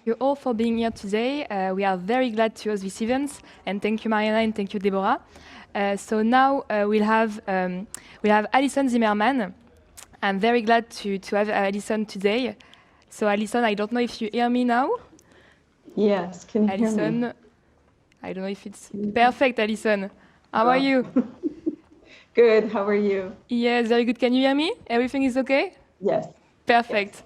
you all for being here today. We are very glad to host this event, and thank you, Mariana, and thank you, Deborah. So now we'll have Allyson Zimmermann. I'm very glad to have Allyson today. So Allyson, I don't know if you hear me now. Yes, can you hear me? I don't know if it's perfect, Allyson. How are you? Good, how are you? Yes, very good. Can you hear me? Everything is okay? Yes. Perfect.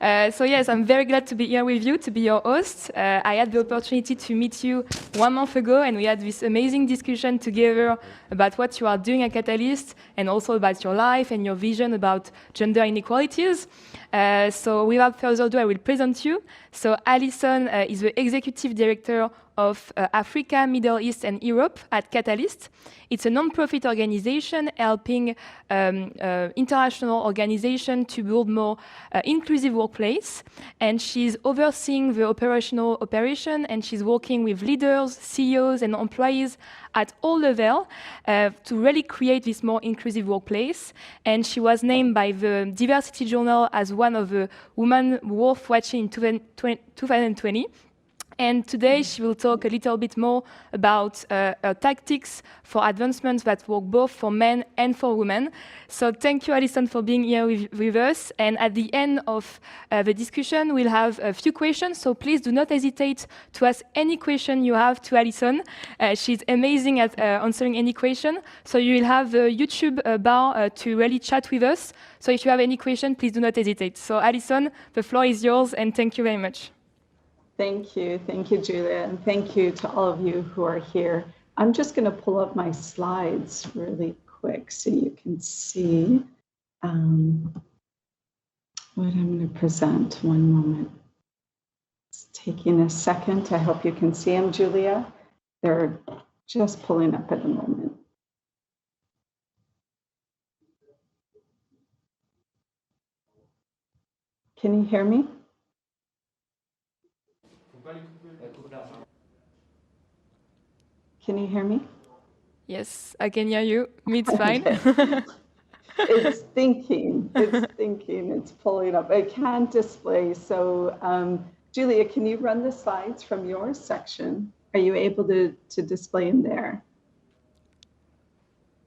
Yes. So yes, I'm very glad to be here with you, to be your host. I had the opportunity to meet you 1 month ago, and we had this amazing discussion together about what you are doing at Catalyst, and also about your life and your vision about gender inequalities. So without further ado, I will present you. So Allyson is the Executive Director of Africa, Middle East, and Europe at Catalyst. It's a non-profit organization helping international organizations to build more inclusive workplace. And she's overseeing the operation, and she's working with leaders, CEOs, and employees at all levels to really create this more inclusive workplace. And she was named by the Diversity Journal as one of the women worth watching in 2020. And today she will talk a little bit more about tactics for advancements that work both for men and for women. So thank you, Allyson, for being here with us. And at the end of the discussion, we'll have a few questions. So please do not hesitate to ask any question you have to Allyson. She's amazing at answering any question. So you will have the YouTube bar to really chat with us. So if you have any question, please do not hesitate. So Allyson, the floor is yours, and thank you very much. Thank you, Julia, and thank you to all of you who are here. I'm just going to pull up my slides really quick so you can see what I'm going to present. One moment. It's taking a second. I hope you can see them, Julia. They're just pulling up at the moment. Can you hear me? Can you hear me? Yes, I can hear you. Me, it's fine. It's thinking, it's pulling up. I can't display. So Julia, can you run the slides from your section? Are you able to display in there?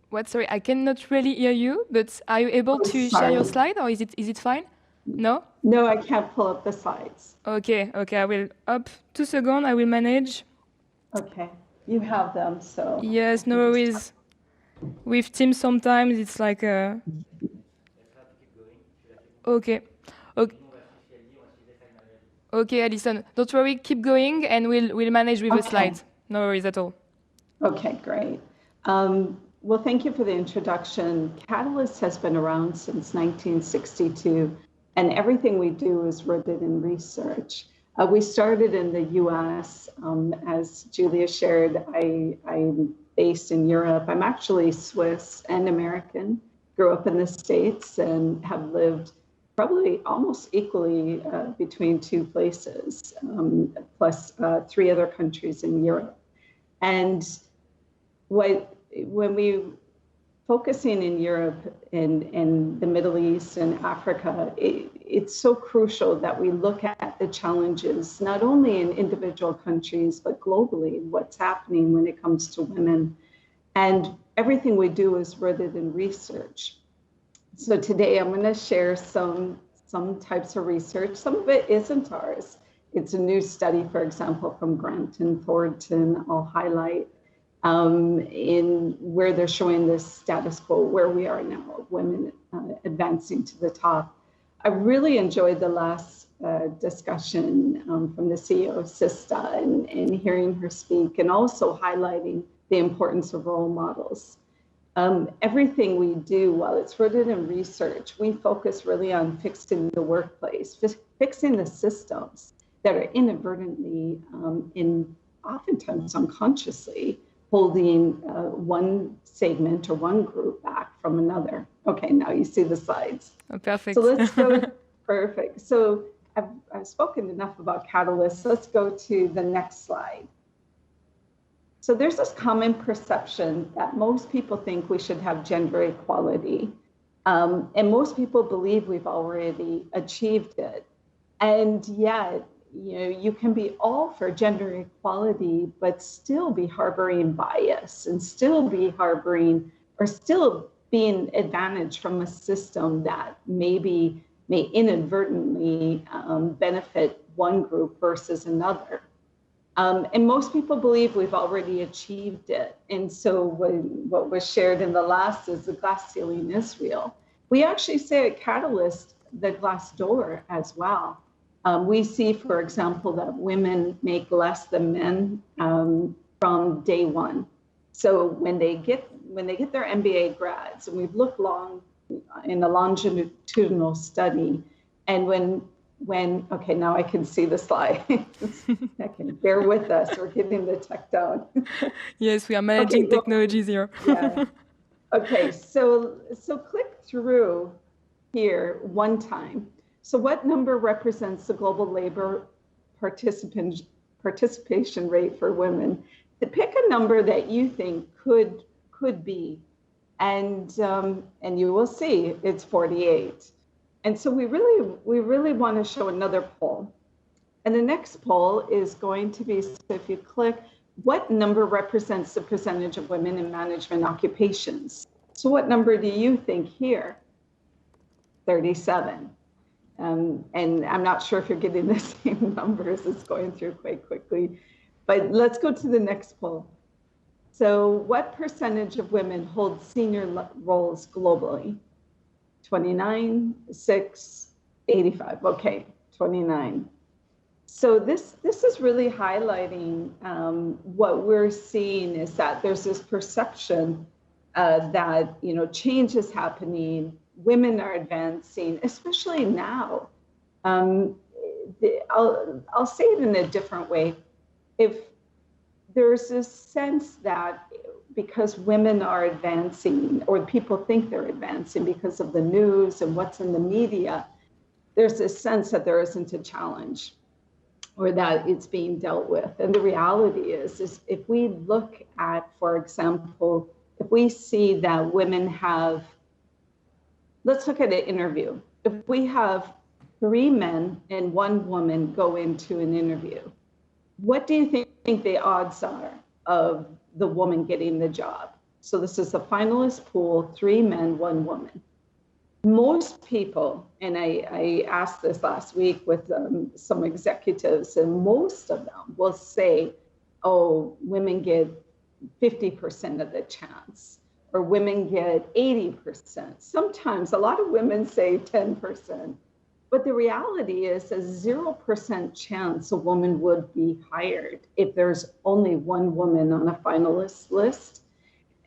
What, sorry, I cannot really hear you, but are you able to share your slide, or is it fine? No? No, I can't pull up the slides. Okay, I will, up 2 seconds, I will manage. Okay, you have them, so. Yes, no worries. With Teams sometimes it's like a... Okay, Allyson, don't worry, keep going, and we'll manage with the slides. No worries at all. Okay, great. Well, thank you for the introduction. Catalyst has been around since 1962, and everything we do is rooted in research. We started in the US. As Julia shared, I'm based in Europe. I'm actually Swiss and American, grew up in the States, and have lived probably almost equally between 2 places, plus 3 other countries in Europe. And when we focusing in Europe and the Middle East and Africa, it's so crucial that we look at the challenges, not only in individual countries, but globally, what's happening when it comes to women. And everything we do is rooted in research. So today I'm going to share some types of research. Some of it isn't ours. It's a new study, for example, from Grant and Thornton, I'll highlight, in where they're showing this status quo, where we are now, of women advancing to the top. I really enjoyed the last discussion from the CEO of Sista and hearing her speak, and also highlighting the importance of role models. Everything we do, while it's rooted in research, we focus really on fixing the workplace, fixing the systems that are inadvertently and oftentimes unconsciously holding one segment or one group back from another. Okay, now you see the slides. Oh, perfect. So let's go, perfect. So I've spoken enough about Catalyst. Let's go to the next slide. So there's this common perception that most people think we should have gender equality. And most people believe we've already achieved it. And yet you can be all for gender equality, but still be harboring bias and still be harboring or still being advantaged from a system that maybe may inadvertently benefit one group versus another. And most people believe we've already achieved it. And so what was shared in the last is the glass ceiling is real. We actually say at Catalyst, the glass door as well. We see, for example, that women make less than men from day one. So when they get their MBA grads, and we've looked long in a longitudinal study, and when okay, now I can see the slide. I can bear with us. We're getting the tech down. Yes, we are managing technologies here. Yeah. Okay, so click through here one time. So what number represents the global labor participation rate for women? To pick a number that you think could be, and you will see it's 48. And so we really want to show another poll. And the next poll is going to be, so if you click, what number represents the percentage of women in management occupations? So what number do you think here? 37. And I'm not sure if you're getting the same numbers. It's going through quite quickly. But let's go to the next poll. So what percentage of women hold senior roles globally? 29, 6, 85. Okay, 29. So this is really highlighting what we're seeing is that there's this perception that change is happening, women are advancing, especially now. I'll say it in a different way. If there's this sense that because women are advancing, or people think they're advancing because of the news and what's in the media, there's this sense that there isn't a challenge or that it's being dealt with. And the reality is if we look at, for example, if we see that women have, let's look at an interview. If we have 3 men and 1 woman go into an interview, what do you think the odds are of the woman getting the job? So this is the finalist pool, 3 men, 1 woman. Most people, and I asked this last week with some executives, and most of them will say, oh, women get 50% of the chance, or women get 80%. Sometimes a lot of women say 10%. But the reality is a 0% chance a woman would be hired if there's only 1 woman on a finalist list.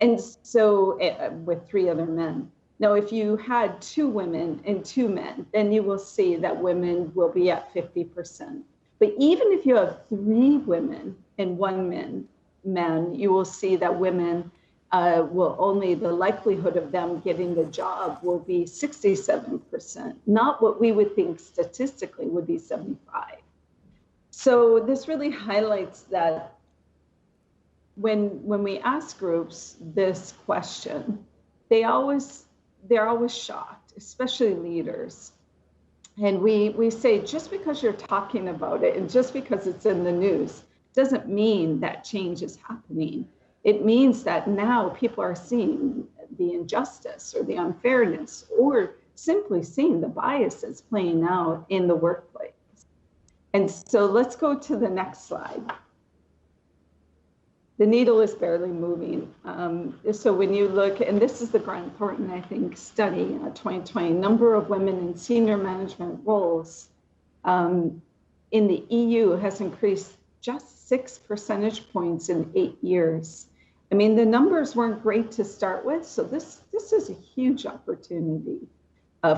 And so with 3 other men. Now, if you had 2 women and 2 men, then you will see that women will be at 50%. But even if you have 3 women and 1 man, you will see that women will only, the likelihood of them getting the job will be 67%, not what we would think statistically would be 75. So this really highlights that when we ask groups this question, they're always shocked, especially leaders. And we say, just because you're talking about it and just because it's in the news doesn't mean that change is happening. It means that now people are seeing the injustice or the unfairness, or simply seeing the biases playing out in the workplace. And so let's go to the next slide. The needle is barely moving. So when you look, and this is the Grant Thornton, I think, study, 2020, number of women in senior management roles in the EU has increased just 6 percentage points in 8 years. I mean, the numbers weren't great to start with, so this is a huge opportunity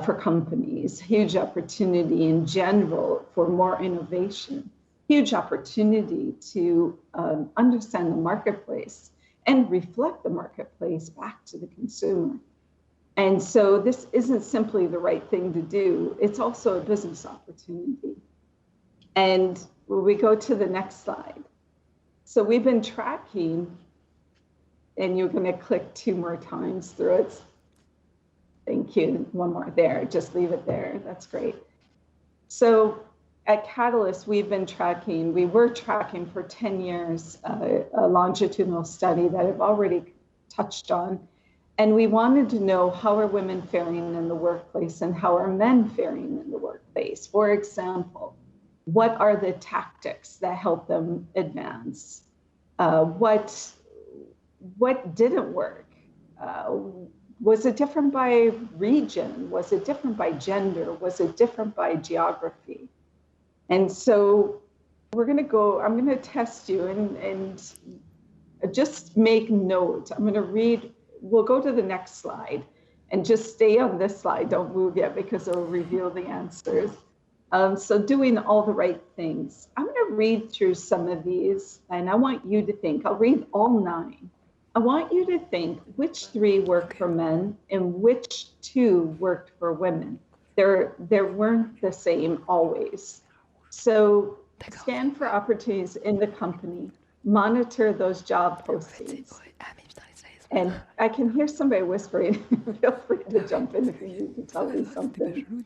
for companies, huge opportunity in general for more innovation, huge opportunity to understand the marketplace and reflect the marketplace back to the consumer. And so this isn't simply the right thing to do, it's also a business opportunity. And we go to the next slide. So we've been tracking, and you're going to click 2 more times through it. Thank you. 1 more there. Just leave it there. That's great. So at Catalyst, we were tracking for 10 years a longitudinal study that I've already touched on. And we wanted to know, how are women faring in the workplace and how are men faring in the workplace? For example, what are the tactics that help them advance? What didn't work? Was it different by region? Was it different by gender? Was it different by geography? And so I'm gonna test you and just make note. I'm gonna read, we'll go to the next slide and just stay on this slide. Don't move yet because it'll reveal the answers. So doing all the right things. I'm gonna read through some of these and I want you to think, I'll read all 9. I want you to think which 3 worked for men and which 2 worked for women. There weren't the same always. So scan for opportunities in the company, monitor those job postings. And I can hear somebody whispering, feel free to jump in if you need to tell me something.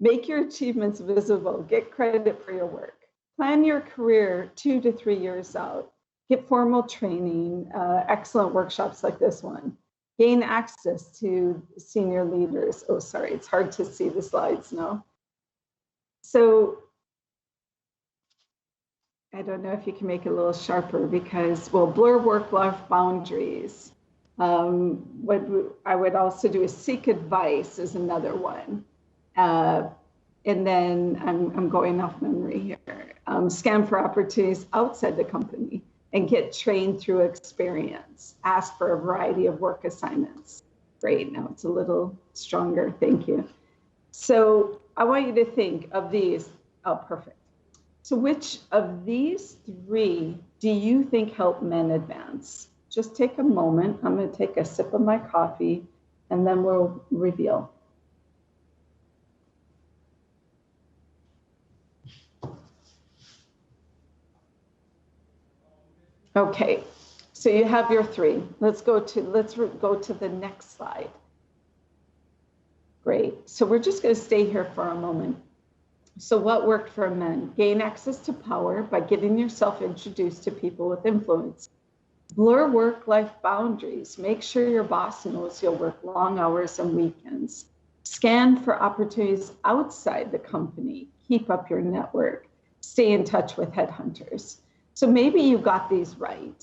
Make your achievements visible, get credit for your work. Plan your career 2 to 3 years out. Get formal training, excellent workshops like this one. Gain access to senior leaders. Oh, sorry, it's hard to see the slides now. So I don't know if you can make it a little sharper because, well, blur work-life boundaries. What I would also do is seek advice is another one. And then I'm going off memory here. Scan for opportunities outside the company and get trained through experience. Ask for a variety of work assignments. Great, now it's a little stronger, thank you. So I want you to think of these, oh, perfect. So which of these 3 do you think help men advance? Just take a moment. I'm gonna take a sip of my coffee and then we'll reveal. Okay, so you have your 3. Let's go to the next slide. Great, so we're just gonna stay here for a moment. So what worked for men? Gain access to power by getting yourself introduced to people with influence. Blur work-life boundaries. Make sure your boss knows you'll work long hours and weekends. Scan for opportunities outside the company. Keep up your network. Stay in touch with headhunters. So maybe you got these right.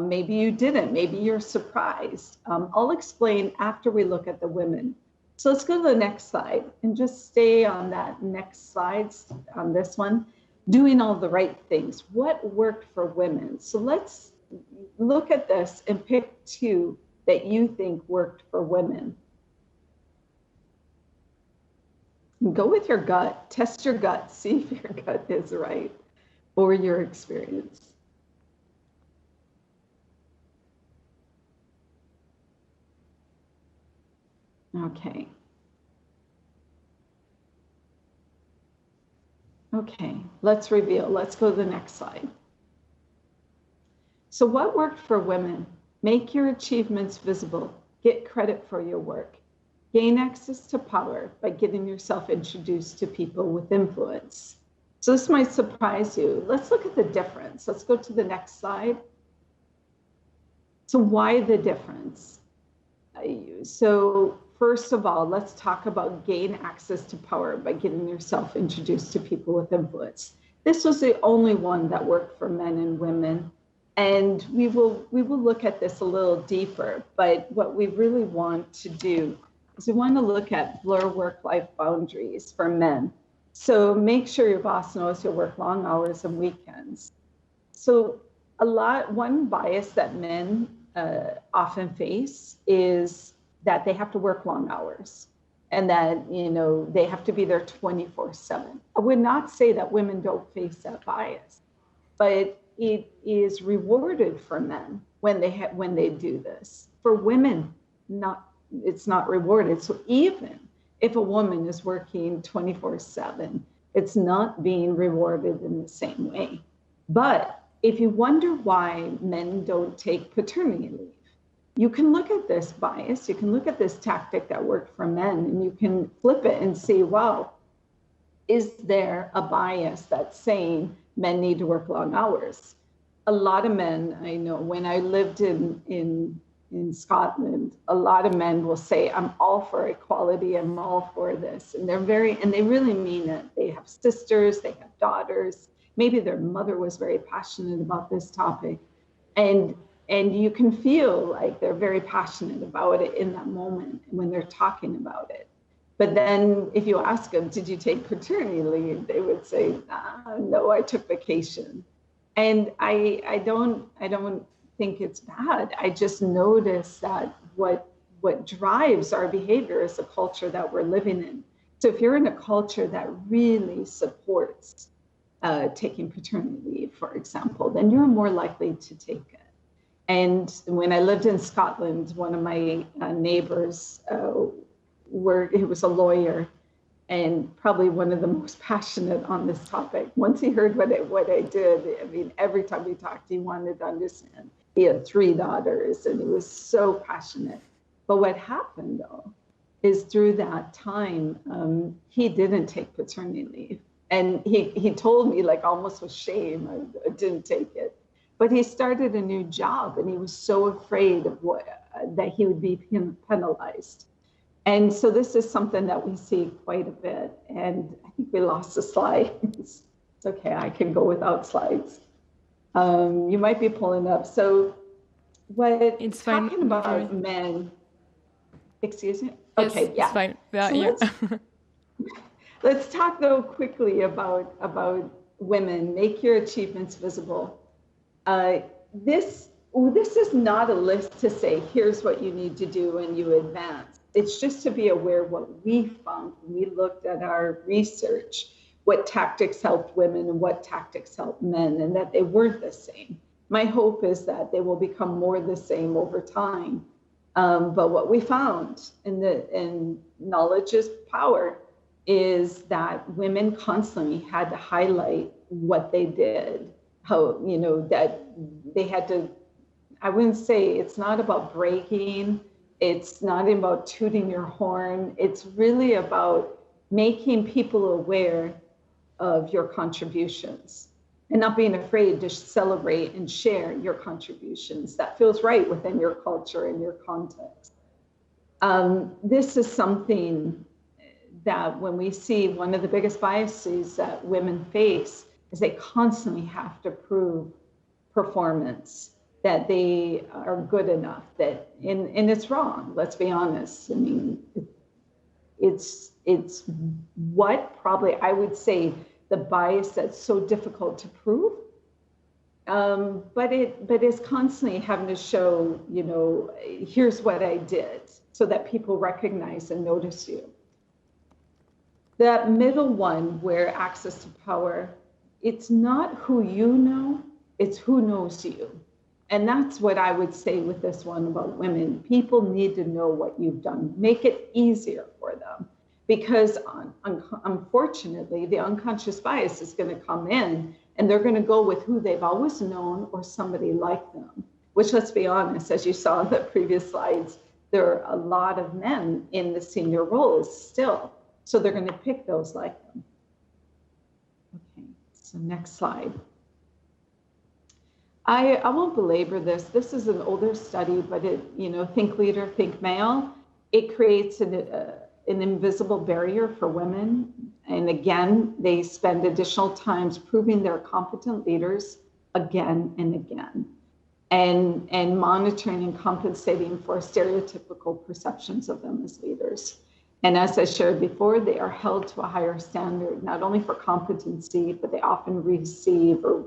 Maybe you didn't. Maybe you're surprised. I'll explain after we look at the women. So let's go to the next slide and just stay on that next slide, on this one. Doing all the right things. What worked for women? So let's look at this and pick 2 that you think worked for women. Go with your gut. Test your gut. See if your gut is right or your experience. Okay. Okay, let's reveal. Let's go to the next slide. So what worked for women? Make your achievements visible. Get credit for your work. Gain access to power by getting yourself introduced to people with influence. So this might surprise you. Let's look at the difference. Let's go to the next slide. So why the difference? So first of all, let's talk about gain access to power by getting yourself introduced to people with influence. This was the only one that worked for men and women. And we will look at this a little deeper, but what we really want to do is we want to look at blur work-life boundaries for men. So make sure your boss knows you'll work long hours and weekends. So one bias that men often face is that they have to work long hours and that, they have to be there 24/7. I would not say that women don't face that bias, but it is rewarded for men when they do this. For women, it's not rewarded. So even if a woman is working 24/7, it's not being rewarded in the same way. But if you wonder why men don't take paternity leave, you can look at this bias, you can look at this tactic that worked for men, and you can flip it and see, wow, is there a bias that's saying men need to work long hours? A lot of men, I know, when I lived in Scotland, a lot of men will say, I'm all for equality, I'm all for this. And they really mean it. They have sisters, they have daughters. Maybe their mother was very passionate about this topic. And you can feel like they're very passionate about it in that moment when they're talking about it. But then if you ask them, did you take paternity leave? They would say, no, I took vacation. And I don't think it's bad. I just notice that what drives our behavior is the culture that we're living in. So if you're in a culture that really supports taking paternity leave, for example, then you're more likely to take it. And when I lived in Scotland, one of my neighbors, he was a lawyer and probably one of the most passionate on this topic. Once he heard what I did, I mean, every time we talked, he wanted to understand. He had 3 daughters and he was so passionate. But what happened though, is through that time, he didn't take paternity leave. And he told me, like almost with shame, I didn't take it. But he started a new job and he was so afraid of that he would be penalized. And so this is something that we see quite a bit. And I think we lost a slide. It's okay, I can go without slides. You might be pulling up. So it's fine. Talking about men, excuse me? Yes, okay, yeah. It's fine. Yeah, so let's talk though quickly about women. Make your achievements visible. This is not a list to say, here's what you need to do and you advance. It's just to be aware what we found when we looked at our research, what tactics helped women and what tactics helped men, and that they weren't the same. My hope is that they will become more the same over time. But what we found, and knowledge is power, is that women constantly had to highlight what they did, how, that they had to, I wouldn't say it's not about bragging, it's not about tooting your horn, it's really about making people aware of your contributions and not being afraid to celebrate and share your contributions. That feels right within your culture and your context. This is something that when we see one of the biggest biases that women face is they constantly have to prove performance, that they are good enough, and it's wrong, let's be honest. I mean, it's what probably I would say the bias that's so difficult to prove, but it's constantly having to show, here's what I did, so that people recognize and notice you. That middle one, where access to power, it's not who you know, it's who knows you. And that's what I would say with this one about women. People need to know what you've done. Make it easier for them. Because unfortunately, the unconscious bias is going to come in and they're going to go with who they've always known or somebody like them, which, let's be honest, as you saw in the previous slides, there are a lot of men in the senior roles still. So they're going to pick those like them. Okay, so next slide. I won't belabor this. This is an older study, but it, think leader, think male. It creates an invisible barrier for women. And again, they spend additional times proving they're competent leaders again and again, and monitoring and compensating for stereotypical perceptions of them as leaders. And as I shared before, they are held to a higher standard, not only for competency, but they often receive or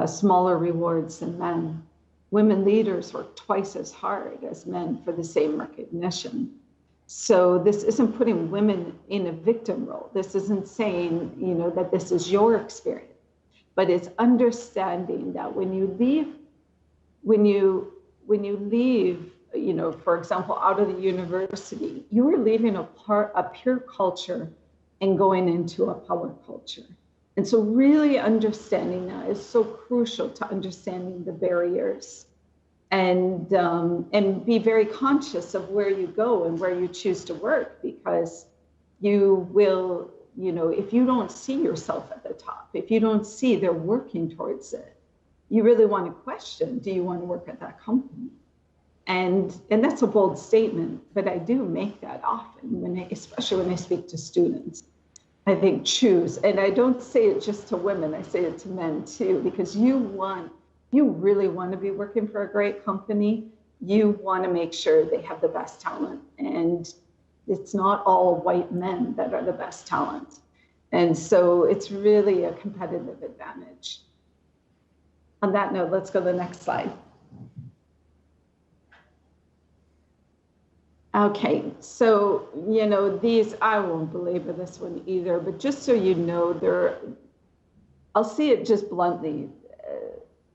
smaller rewards than men. Women leaders work twice as hard as men for the same recognition. So this isn't putting women in a victim role. This isn't saying, that this is your experience, but it's understanding that when you leave, for example, out of the university, you are leaving a pure culture and going into a power culture. And so really understanding that is so crucial to understanding the barriers, and be very conscious of where you go and where you choose to work, because you will if you don't see yourself at the top, if you don't see they're working towards it, you really want to question, do you want to work at that company? And that's a bold statement, but I do make that often, especially when I speak to students. I think choose, and I don't say it just to women, I say it to men too, because you really want to be working for a great company. You want to make sure they have the best talent, and it's not all white men that are the best talent. And so it's really a competitive advantage. On that note, let's go to the next slide. Okay, so, these, I won't belabor this one either, but just so you know, I'll say it just bluntly,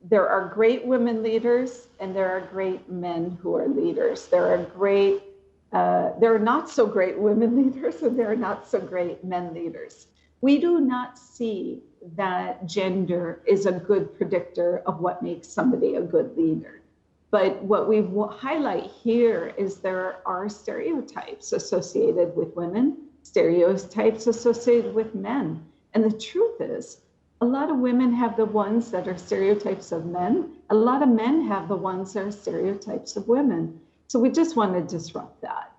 there are great women leaders and there are great men who are leaders. There are not so great women leaders and there are not so great men leaders. We do not see that gender is a good predictor of what makes somebody a good leader. But what we highlight here is there are stereotypes associated with women, stereotypes associated with men. And the truth is, a lot of women have the ones that are stereotypes of men. A lot of men have the ones that are stereotypes of women. So we just want to disrupt that.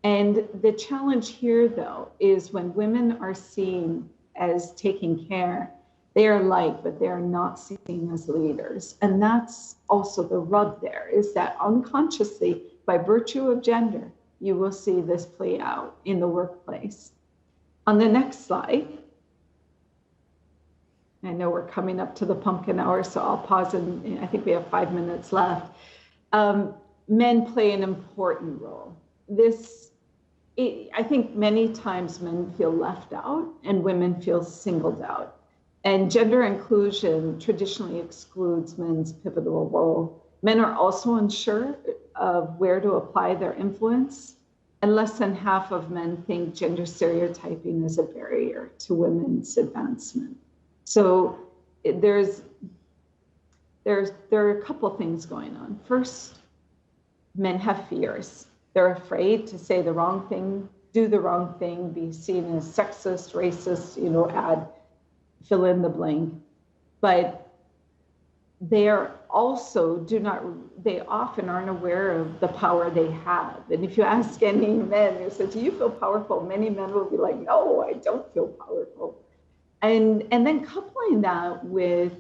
And the challenge here, though, is when women are seen as taking care, they are liked, but they are not seen as leaders. And that's also the rub there, is that unconsciously, by virtue of gender, you will see this play out in the workplace. On the next slide, I know we're coming up to the pumpkin hour, so I'll pause, and I think we have 5 minutes left. Men play an important role. I think many times men feel left out and women feel singled out. And gender inclusion traditionally excludes men's pivotal role. Men are also unsure of where to apply their influence, and less than half of men think gender stereotyping is a barrier to women's advancement. So there are a couple things going on. First, men have fears. They're afraid to say the wrong thing, do the wrong thing, be seen as sexist, racist, fill in the blank. But they often aren't aware of the power they have. And if you ask any men, you say, do you feel powerful? Many men will be like, no, I don't feel powerful. And then coupling that with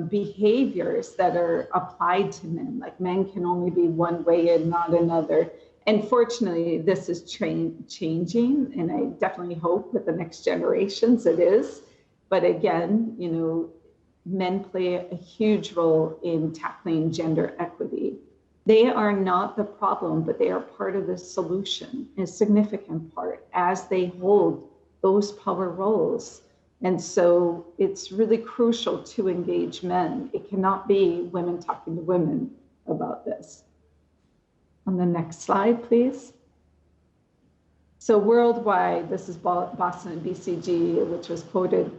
behaviors that are applied to men, like men can only be one way and not another. And fortunately, this is changing, and I definitely hope with the next generations it is. But again, men play a huge role in tackling gender equity. They are not the problem, but they are part of the solution, a significant part, as they hold those power roles. And so it's really crucial to engage men. It cannot be women talking to women about this. On the next slide, please. So worldwide, this is Boston and BCG, which was quoted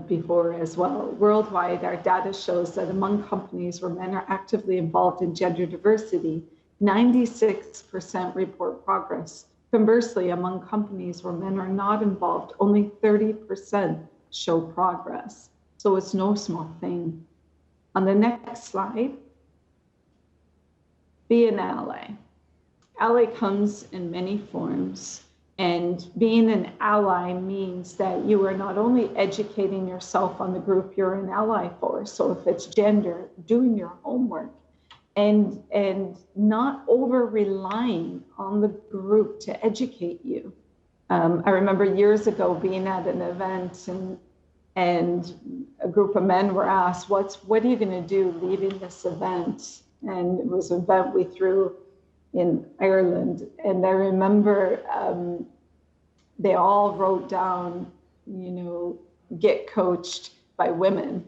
before as well. Worldwide, our data shows that among companies where men are actively involved in gender diversity, 96% report progress. Conversely, among companies where men are not involved, only 30% show progress. So it's no small thing. On the next slide, be an ally. Ally comes in many forms. And being an ally means that you are not only educating yourself on the group you're an ally for, so if it's gender, doing your homework, and not over-relying on the group to educate you. I remember years ago being at an event and a group of men were asked, what are you going to do leaving this event? And it was an event we threw in Ireland. And I remember they all wrote down, get coached by women.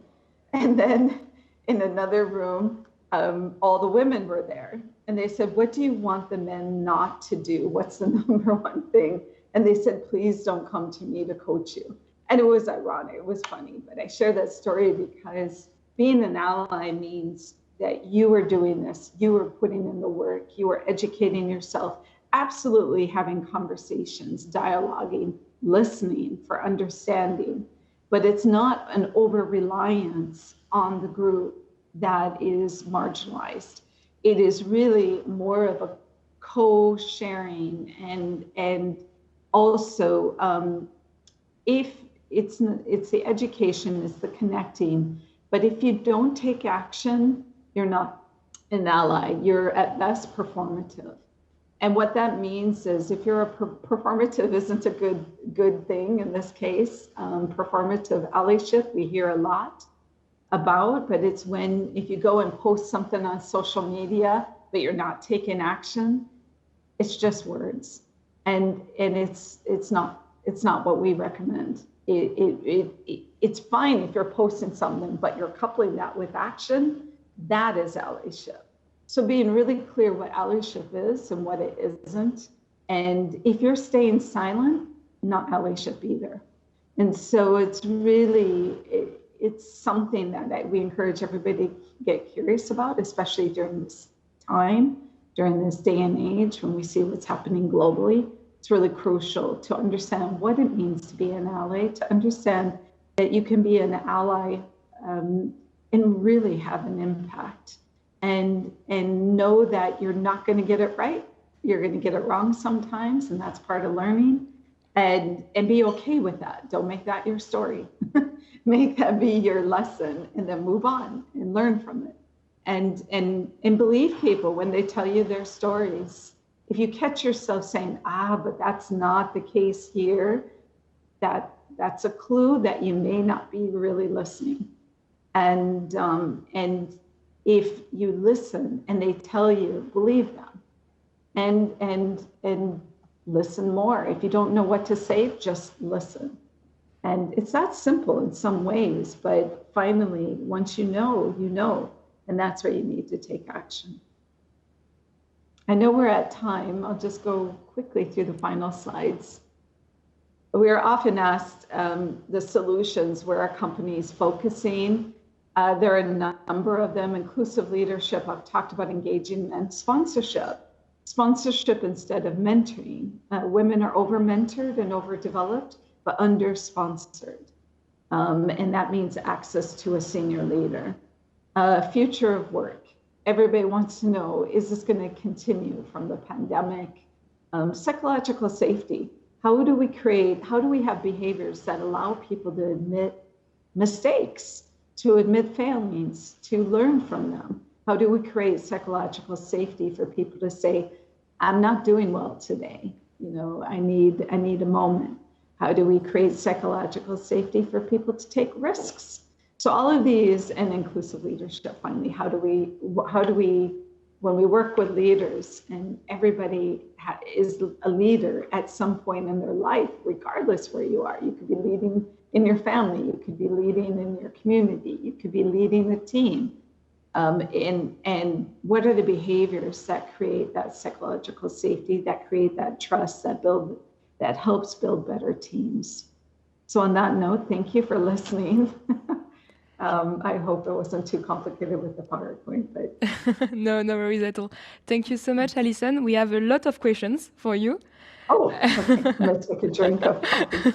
And then in another room, all the women were there. And they said, what do you want the men not to do? What's the number one thing? And they said, please don't come to me to coach you. And it was ironic, it was funny, but I share that story because being an ally means that you are doing this, you are putting in the work, you are educating yourself, absolutely having conversations, dialoguing, listening, for understanding, but it's not an over-reliance on the group that is marginalized. It is really more of a co-sharing, and also if it's the education, it's the connecting, but if you don't take action, you're not an ally, you're at best performative. And what that means is if you're performative isn't a good thing in this case. Performative allyship, we hear a lot about, but it's if you go and post something on social media, but you're not taking action, it's just words. And it's not what we recommend. It's fine if you're posting something, but you're coupling that with action, that is allyship. So being really clear what allyship is and what it isn't. And if you're staying silent, not allyship either. And so it's really, it's something that we encourage everybody to get curious about, especially during this time, during this day and age, when we see what's happening globally. It's really crucial to understand what it means to be an ally, to understand that you can be an ally and really have an impact. And know that you're not going to get it right. You're going to get it wrong sometimes, and that's part of learning. And be okay with that. Don't make that your story. Make that be your lesson, and then move on and learn from it. And believe people when they tell you their stories. If you catch yourself saying, but that's not the case here, that's a clue that you may not be really listening. And if you listen and they tell you, believe them, and listen more. If you don't know what to say, just listen. And it's that simple in some ways, but finally, once you know, and that's where you need to take action. I know we're at time. I'll just go quickly through the final slides. We are often asked the solutions where our company is focusing. There are a number of them. Inclusive leadership, I've talked about engaging, and sponsorship. Sponsorship instead of mentoring. Women are over-mentored and overdeveloped, but under-sponsored. And that means access to a senior leader. Future of work. Everybody wants to know, is this going to continue from the pandemic? Psychological safety. How do we have behaviors that allow people to admit mistakes, to admit failings, to learn from them? How do we create psychological safety for people to say, I'm not doing well today, I need a moment? How do we create psychological safety for people to take risks? So all of these, and inclusive leadership, finally, how do we, when we work with leaders, and everybody is a leader at some point in their life, regardless where you are. You could be leading in your family, you could be leading in your community, you could be leading a team. And what are the behaviors that create that psychological safety, that create that trust, that helps build better teams? So on that note, thank you for listening. I hope it wasn't too complicated with the PowerPoint, but no worries at all. Thank you so much, Allyson. We have a lot of questions for you. Oh, okay. Let's take a drink of coffee.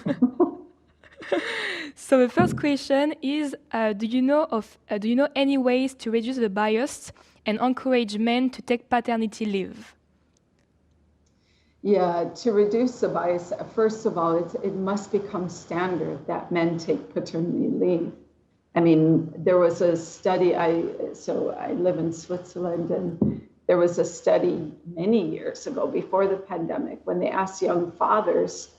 So the first question is: Do you know any ways to reduce the bias and encourage men to take paternity leave? Yeah, to reduce the bias, first of all, it must become standard that men take paternity leave. I mean, there was a study, I live in Switzerland, and there was a study many years ago before the pandemic when they asked young fathers,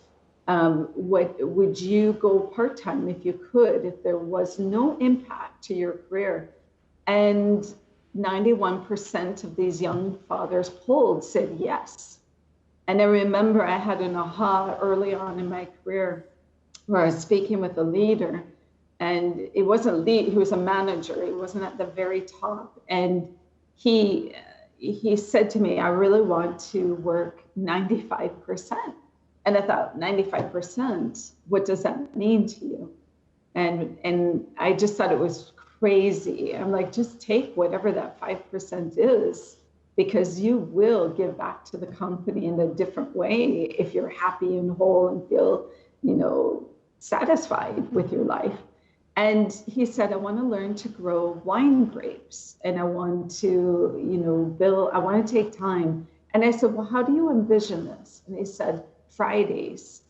would you go part-time if you could, if there was no impact to your career? And 91% of these young fathers polled said yes. And I remember I had an aha early on in my career where I was speaking with a leader. And it wasn't lead, he was a manager, he wasn't at the very top. And he said to me, I really want to work 95%. And I thought, 95%, what does that mean to you? And I just thought it was crazy. I'm like, just take whatever that 5% is, because you will give back to the company in a different way if you're happy and whole and feel satisfied with your life. And he said, I want to learn to grow wine grapes, and I want to, I want to take time. And I said, well, how do you envision this? And he said, Fridays.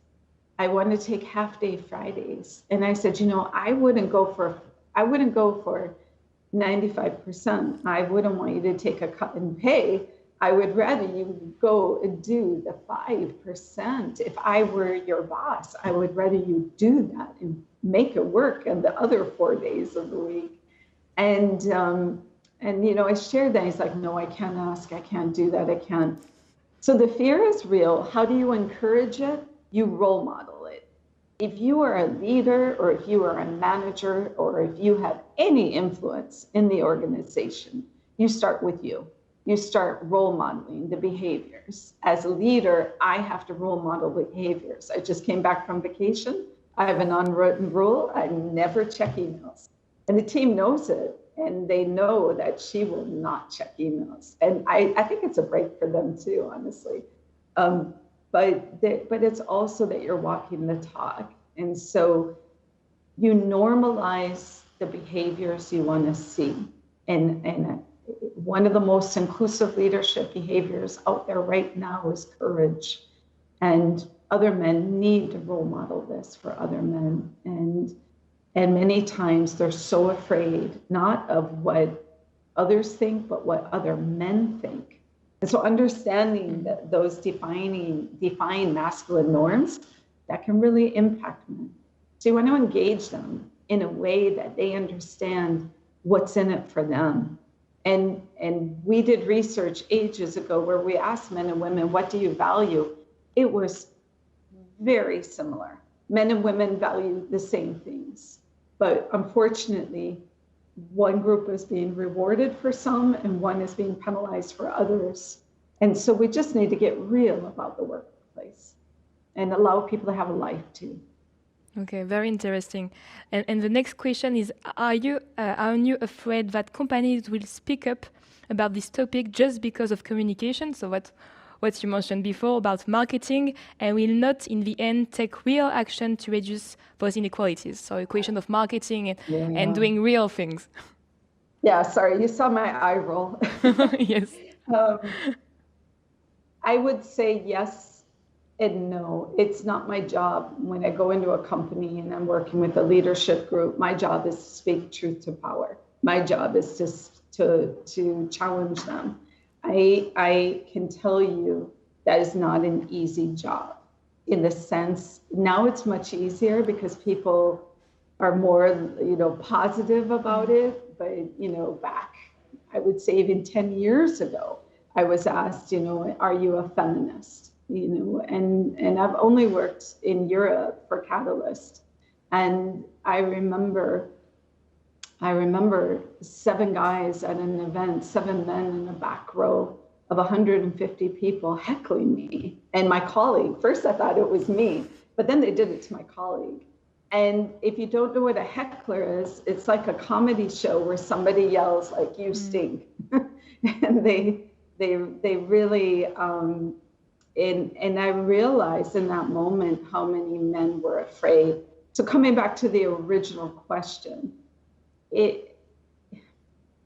I want to take half-day Fridays. And I said, I wouldn't go for 95%. I wouldn't want you to take a cut in pay. I would rather you go and do the 5%. If I were your boss, I would rather you do that and make it work and the other 4 days of the week. And I shared that. He's like, no, I can't ask. I can't do that. I can't. So the fear is real. How do you encourage it? You role model it. If you are a leader, or if you are a manager, or if you have any influence in the organization, you start with you. You start role modeling the behaviors. As a leader, I have to role model behaviors. I just came back from vacation. I have an unwritten rule. I never check emails. And the team knows it. And they know that she will not check emails. And I think it's a break for them too, honestly. But it's also that you're walking the talk. And so you normalize the behaviors you want to see. And one of the most inclusive leadership behaviors out there right now is courage. And other men need to role model this for other men. And many times they're so afraid, not of what others think, but what other men think. And so understanding that those defined masculine norms, that can really impact men. So you want to engage them in a way that they understand what's in it for them. And we did research ages ago where we asked men and women, what do you value? It was very similar. Men and women value the same things. But unfortunately, one group is being rewarded for some and one is being penalized for others. And so we just need to get real about the workplace and allow people to have a life too. Okay, very interesting. And the next question is, aren't you afraid that companies will speak up about this topic just because of communication? So what you mentioned before about marketing, and will not in the end take real action to reduce those inequalities. So a question of marketing and doing real things. Yeah, sorry, you saw my eye roll. Yes. I would say yes and no. It's not my job. When I go into a company and I'm working with a leadership group, my job is to speak truth to power. My job is to challenge them. I can tell you that is not an easy job, in the sense, now it's much easier because people are more, positive about it. But, back, I would say even 10 years ago, I was asked, are you a feminist? And I've only worked in Europe for Catalyst. And I remember 7 guys at an event, 7 men in a back row of 150 people heckling me and my colleague. First, I thought it was me, but then they did it to my colleague. And if you don't know what a heckler is, it's like a comedy show where somebody yells like, you stink. And they really, and I realized in that moment how many men were afraid. So coming back to the original question,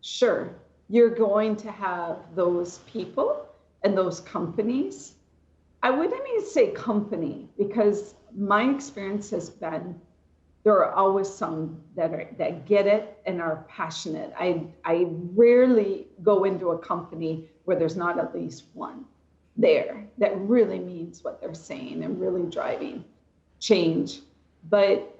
sure, you're going to have those people and those companies. I wouldn't even say company, because my experience has been there are always some that get it and are passionate. I rarely go into a company where there's not at least one there that really means what they're saying and really driving change. But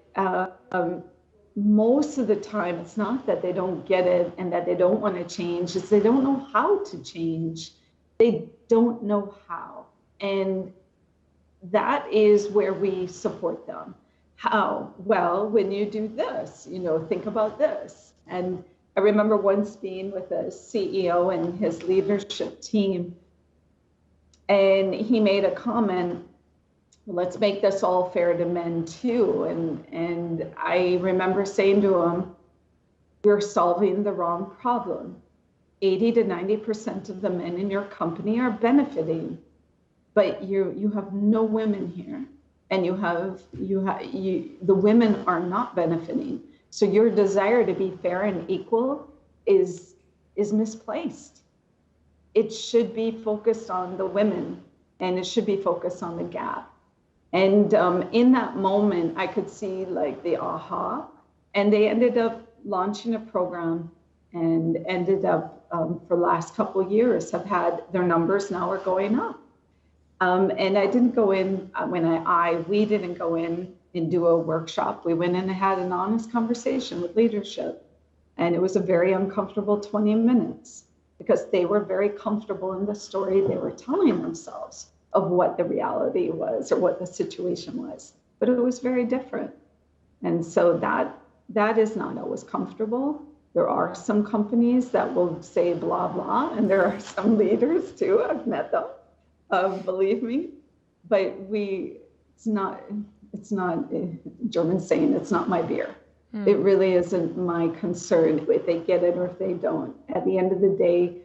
most of the time, it's not that they don't get it and that they don't want to change, it's they don't know how to change. They don't know how. And that is where we support them. How? Well, when you do this, think about this. And I remember once being with a CEO and his leadership team, and he made a comment, let's make this all fair to men too. And I remember saying to him, you're solving the wrong problem. 80 to 90% of the men in your company are benefiting, but you have no women here. and the women are not benefiting. So your desire to be fair and equal is misplaced. It should be focused on the women, and it should be focused on the gap. And in that moment, I could see like the aha, and they ended up launching a program, and ended up for the last couple of years have had their numbers now are going up. And I didn't go in we didn't go in and do a workshop. We went in and had an honest conversation with leadership, and it was a very uncomfortable 20 minutes because they were very comfortable in the story they were telling themselves of what the reality was or what the situation was, but it was very different. And so that is not always comfortable. There are some companies that will say blah, blah, and there are some leaders too, I've met them. Believe me, but it's not German saying, it's not my beer. It really isn't my concern if they get it or if they don't. At the end of the day,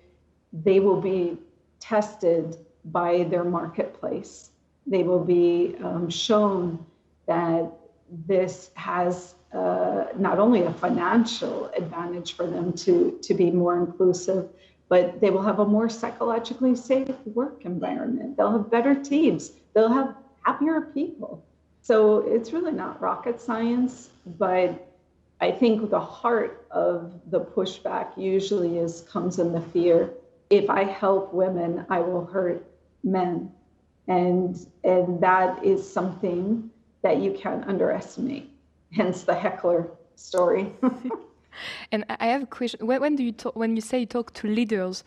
they will be tested by their marketplace. They will be shown that this has not only a financial advantage for them to be more inclusive, but they will have a more psychologically safe work environment. They'll have better teams. They'll have happier people. So it's really not rocket science, but I think the heart of the pushback usually comes in the fear. If I help women, I will hurt men. And that is something that you can't underestimate. Hence the heckler story. And I have a question. When you say you talk to leaders,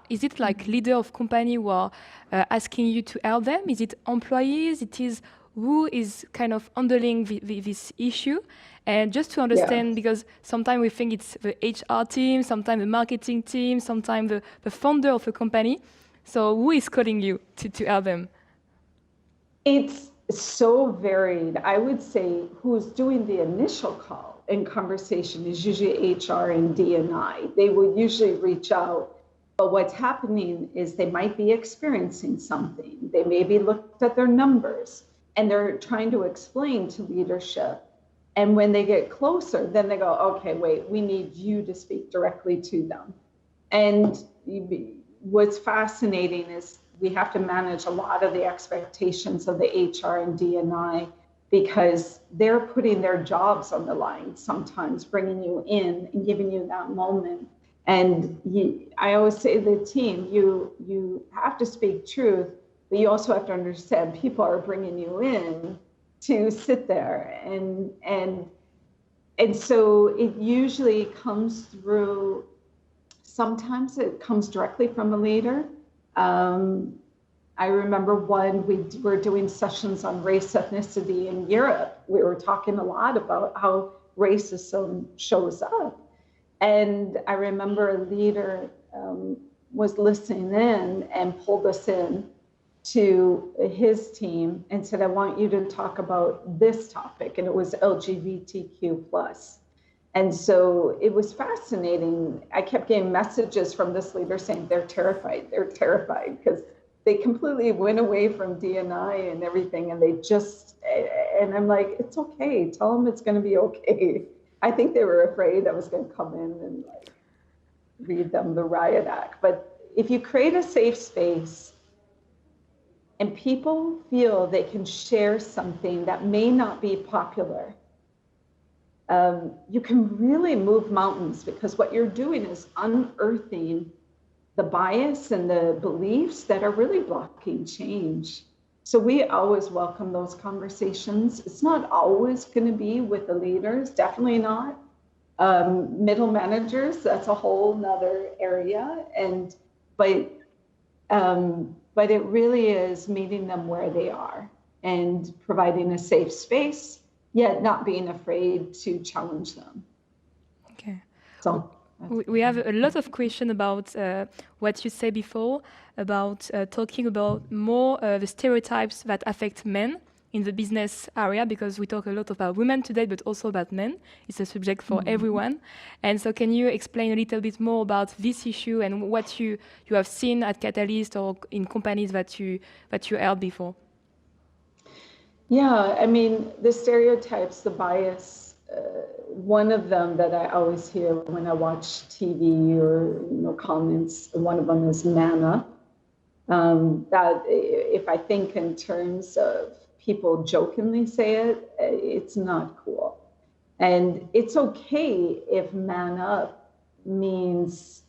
is it like leader of company who are asking you to help them? Is it employees? It is who is kind of handling this issue? And just to understand, because sometimes we think it's the HR team, sometimes the marketing team, sometimes the founder of a company. So who is calling you to help them? It's so varied. I would say who's doing the initial call in conversation is usually HR and D&I. They will usually reach out, but what's happening is they might be experiencing something. They maybe looked at their numbers and they're trying to explain to leadership. And when they get closer, then they go, okay, wait, we need you to speak directly to them. And what's fascinating is we have to manage a lot of the expectations of the HR and D&I because they're putting their jobs on the line sometimes, bringing you in and giving you that moment. And I always say to the team, you have to speak truth, but you also have to understand people are bringing you in to sit there. And so it usually comes through, sometimes it comes directly from a leader. I remember we were doing sessions on race, ethnicity in Europe. We were talking a lot about how racism shows up. And I remember a leader was listening in and pulled us in to his team and said, I want you to talk about this topic. And it was LGBTQ+. And so it was fascinating. I kept getting messages from this leader saying they're terrified because they completely went away from D&I and everything. And and I'm like, it's okay. Tell them it's going to be okay. I think they were afraid I was going to come in and like read them the riot act. But if you create a safe space and people feel they can share something that may not be popular, you can really move mountains, because what you're doing is unearthing the bias and the beliefs that are really blocking change. So we always welcome those conversations. It's not always going to be with the leaders, definitely not. Middle managers, that's a whole nother area. But it really is meeting them where they are and providing a safe space, yet not being afraid to challenge them. Okay. So we have a lot of questions about what you said before, about talking about more the stereotypes that affect men in the business area, because we talk a lot about women today, but also about men. It's a subject for everyone. And so can you explain a little bit more about this issue and what you have seen at Catalyst or in companies that you held before? Yeah, I mean, the stereotypes, the bias, one of them that I always hear when I watch TV or, comments, one of them is man up. That if I think in terms of people jokingly say it, it's not cool. And it's okay if man up means,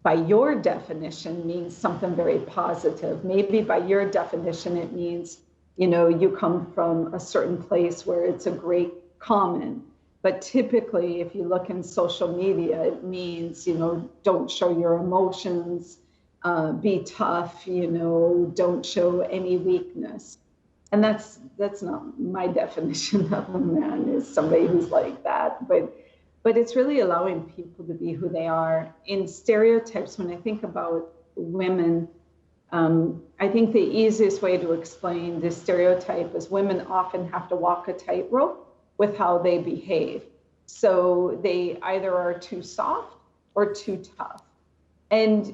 by your definition, means something very positive. Maybe by your definition, it means, you come from a certain place where it's a great common. But typically, if you look in social media, it means, don't show your emotions, be tough, don't show any weakness. And that's not my definition of a man, is somebody who's like that. But it's really allowing people to be who they are. In stereotypes, when I think about women, I think the easiest way to explain this stereotype is women often have to walk a tightrope with how they behave. So they either are too soft or too tough. And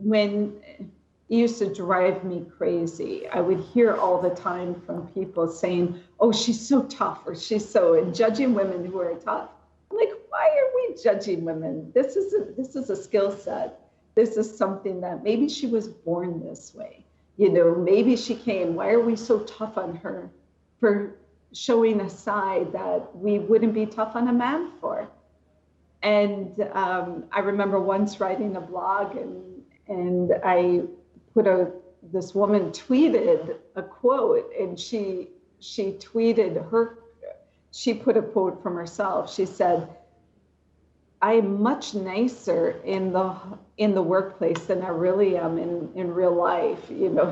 when it used to drive me crazy, I would hear all the time from people saying, oh, she's so tough, or she's so, and judging women who are tough. I'm like, why are we judging women? This is a skill set. This is something that maybe she was born this way. Maybe she came. Why are we so tough on her for showing a side that we wouldn't be tough on a man for? And I remember once writing a blog, and I put this woman tweeted a quote, and she put a quote from herself. She said, I'm much nicer in the workplace than I really am in real life,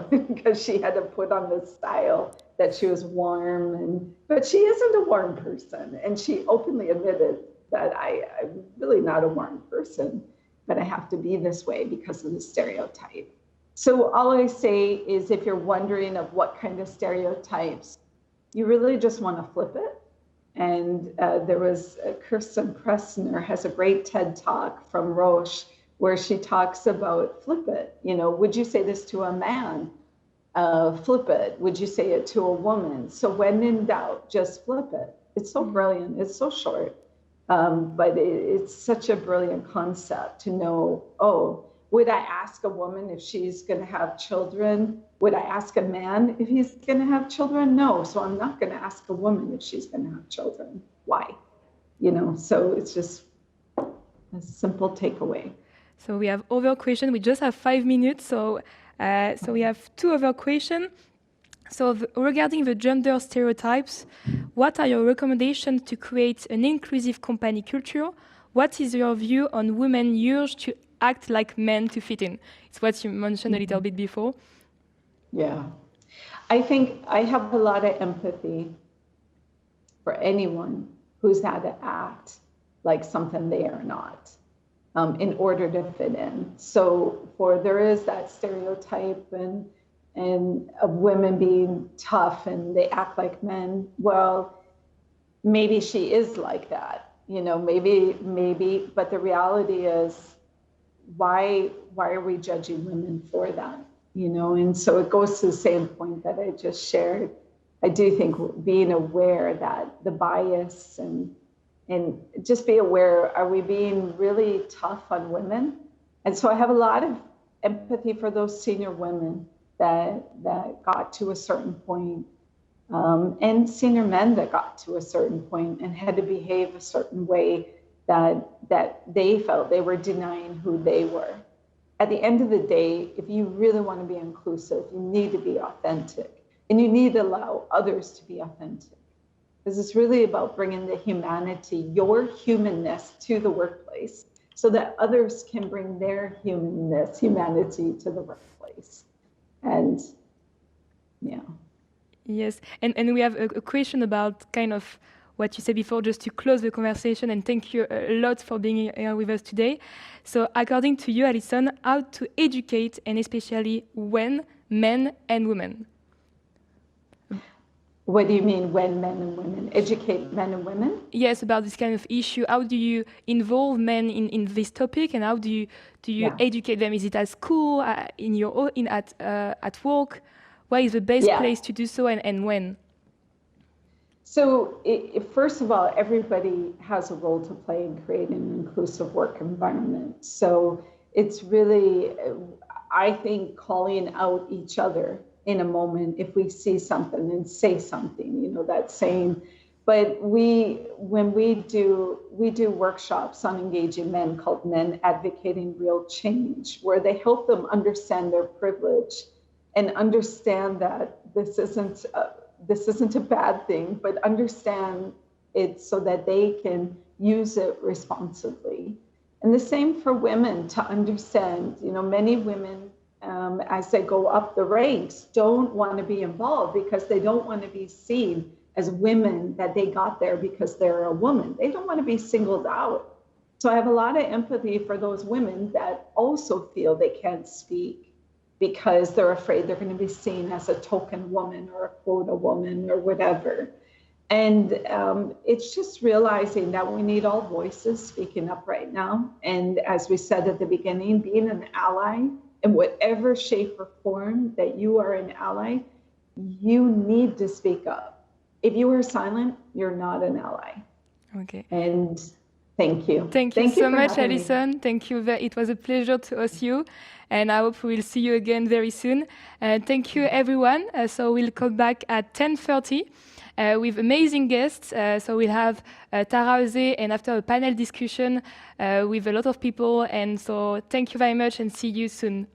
because she had to put on this style that she was warm, but she isn't a warm person. And she openly admitted that I'm really not a warm person, but I have to be this way because of the stereotype. So all I say is, if you're wondering of what kind of stereotypes, you really just want to flip it. And there was Kirsten Pressner has a great TED Talk from Roche where she talks about flip it. Would you say this to a man? Flip it. Would you say it to a woman? So when in doubt, just flip it. It's so brilliant. It's so short. But it's such a brilliant concept to know, oh, would I ask a woman if she's going to have children? Would I ask a man if he's going to have children? No. So I'm not going to ask a woman if she's going to have children. Why? So it's just a simple takeaway. So we have other questions. We just have 5 minutes. So we have 2 other questions. So regarding the gender stereotypes, what are your recommendations to create an inclusive company culture? What is your view on women's urge to act like men to fit in? It's what you mentioned a little bit before. Yeah. I think I have a lot of empathy for anyone who's had to act like something they are not in order to fit in. So there is that stereotype and of women being tough and they act like men. Well, maybe she is like that, maybe, but the reality is, why are we judging women for that? And so it goes to the same point that I just shared. I do think being aware that the bias and just be aware, are we being really tough on women? And so I have a lot of empathy for those senior women that got to a certain point, and senior men that got to a certain point and had to behave a certain way that they felt they were denying who they were. At the end of the day, if you really want to be inclusive, you need to be authentic, and you need to allow others to be authentic. Because it's really about bringing the humanity, your humanness, to the workplace so that others can bring their humanity to the workplace. And yeah. Yes, and we have a question about kind of what you said before, just to close the conversation, and thank you a lot for being here with us today. So according to you, Allyson, how to educate, and especially when, men and women? What do you mean, when men and women? Educate men and women? Yes, about this kind of issue. How do you involve men in this topic, and how do you educate them? Is it at school, at work? Where is the best place to do so, and when? So first of all, everybody has a role to play in creating an inclusive work environment. So it's really, I think, calling out each other in a moment if we see something and say something, you know, that saying. But when we do workshops on engaging men called Men Advocating Real Change, where they help them understand their privilege and understand that this isn't a bad thing, but understand it so that they can use it responsibly. And the same for women, to understand, you know, many women, as they go up the ranks, don't want to be involved because they don't want to be seen as women, that they got there because they're a woman. They don't want to be singled out. So I have a lot of empathy for those women that also feel they can't speak because they're afraid they're going to be seen as a token woman or a quota woman or whatever. And it's just realizing that we need all voices speaking up right now. And as we said at the beginning, being an ally in whatever shape or form that you are an ally, you need to speak up. If you are silent, you're not an ally. Okay. And thank you. Thank you so much, Allyson. Thank you. It was a pleasure to host you. And I hope we will see you again very soon. Thank you, everyone. So we'll come back at 10:30 with amazing guests. So we'll have Tara Ose, and after a panel discussion with a lot of people. And so thank you very much and see you soon.